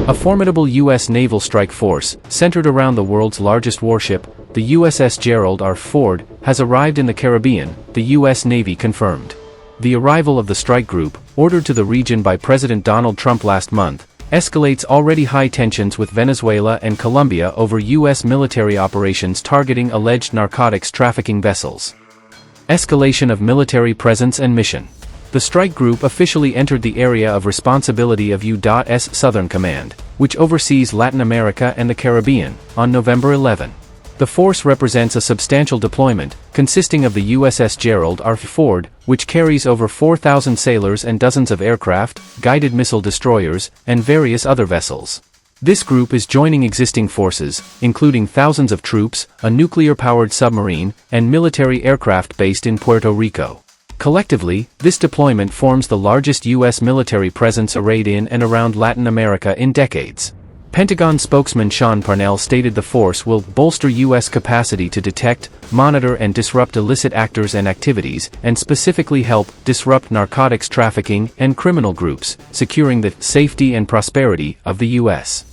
A formidable U.S. naval strike force, centered around the world's largest warship, the USS Gerald R. has arrived in the Caribbean, the U.S. Navy confirmed. The arrival of the strike group, ordered to the region by President Donald Trump last month, escalates already high tensions with Venezuela and Colombia over U.S. military operations targeting alleged narcotics trafficking vessels. Escalation of military presence and mission. The strike group officially entered the area of responsibility of U.S. Southern Command, which oversees Latin America and the Caribbean, on November 11. The force represents a substantial deployment, consisting of the USS Gerald R. which carries over 4,000 sailors and dozens of aircraft, guided missile destroyers, and various other vessels. This group is joining existing forces, including thousands of troops, a nuclear-powered submarine, and military aircraft based in Puerto Rico. Collectively, this deployment forms the largest U.S. military presence arrayed in and around Latin America in decades. Pentagon spokesman Sean Parnell stated the force will bolster U.S. capacity to detect, monitor and disrupt illicit actors and activities, and specifically help disrupt narcotics trafficking and criminal groups, securing the safety and prosperity of the U.S.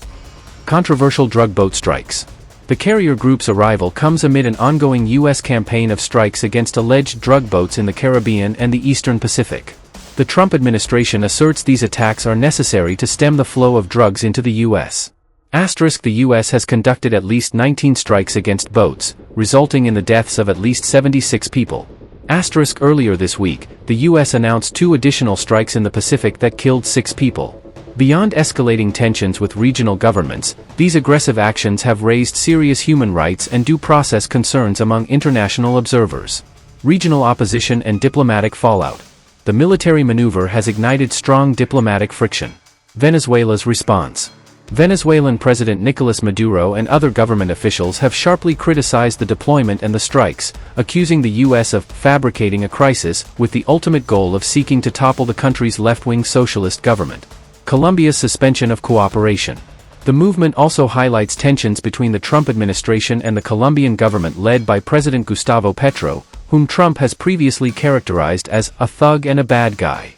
Controversial drug boat strikes. The carrier group's arrival comes amid an ongoing U.S. campaign of strikes against alleged drug boats in the Caribbean and the Eastern Pacific. The Trump administration asserts these attacks are necessary to stem the flow of drugs into the U.S. The U.S. has conducted at least 19 strikes against boats, resulting in the deaths of at least 76 people. Earlier this week, the U.S. announced 2 additional strikes in the Pacific that killed 6 people. Beyond escalating tensions with regional governments, these aggressive actions have raised serious human rights and due process concerns among international observers. Regional opposition and diplomatic fallout. The military maneuver has ignited strong diplomatic friction. Venezuela's response. Venezuelan President Nicolas Maduro and other government officials have sharply criticized the deployment and the strikes, accusing the U.S. of fabricating a crisis, with the ultimate goal of seeking to topple the country's left-wing socialist government. Colombia's suspension of cooperation. The movement also highlights tensions between the Trump administration and the Colombian government led by President Gustavo Petro, whom Trump has previously characterized as a thug and a bad guy.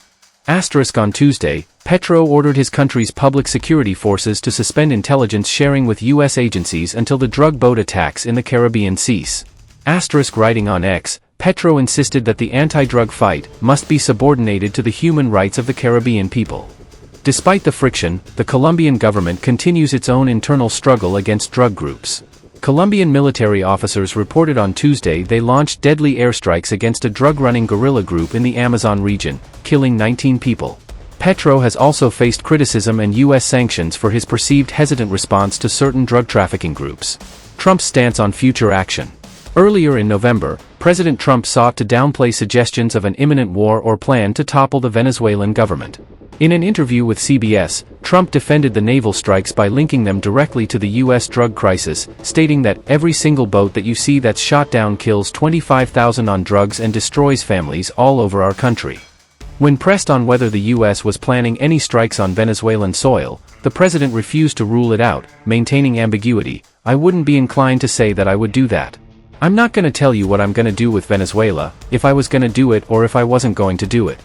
On Tuesday, Petro ordered his country's public security forces to suspend intelligence sharing with U.S. agencies until the drug boat attacks in the Caribbean cease. Writing on X, Petro insisted that the anti-drug fight must be subordinated to the human rights of the Caribbean people. Despite the friction, the Colombian government continues its own internal struggle against drug groups. Colombian military officers reported on Tuesday they launched deadly airstrikes against a drug-running guerrilla group in the Amazon region, killing 19 people. Petro has also faced criticism and U.S. sanctions for his perceived hesitant response to certain drug trafficking groups. Trump's stance on future action. Earlier in November, President Trump sought to downplay suggestions of an imminent war or plan to topple the Venezuelan government. In an interview with CBS, Trump defended the naval strikes by linking them directly to the U.S. drug crisis, stating that every single boat that you see that's shot down kills 25,000 on drugs and destroys families all over our country. When pressed on whether the U.S. was planning any strikes on Venezuelan soil, the president refused to rule it out, maintaining ambiguity. "I wouldn't be inclined to say that I would do that. I'm not going to tell you what I'm going to do with Venezuela, if I was going to do it or if I wasn't going to do it."